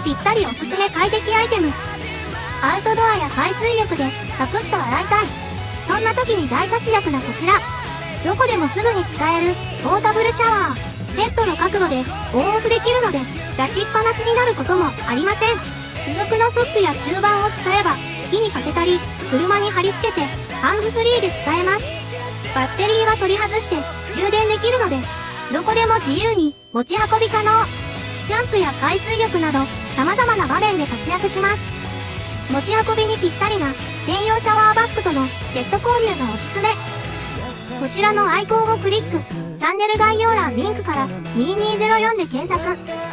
にぴったりおすすめ快適アイテム。アウトドアや海水浴でサクッと洗いたい。そんな時に大活躍なこちら。どこでもすぐに使えるポータブルシャワー。ヘッドの角度でオンオフできるので、出しっぱなしになることもありません。付属のフックや吸盤を使えば、木にかけたり、車に貼り付けて、ハンズフリーで使えます。バッテリーは取り外して充電できるので、どこでも自由に持ち運び可能。キャンプや海水浴など、様々な場面で活躍します。持ち運びにぴったりな専用シャワーバッグとのセット購入がおすすめ。こちらのアイコンをクリック。チャンネル概要欄リンクから2204で検索。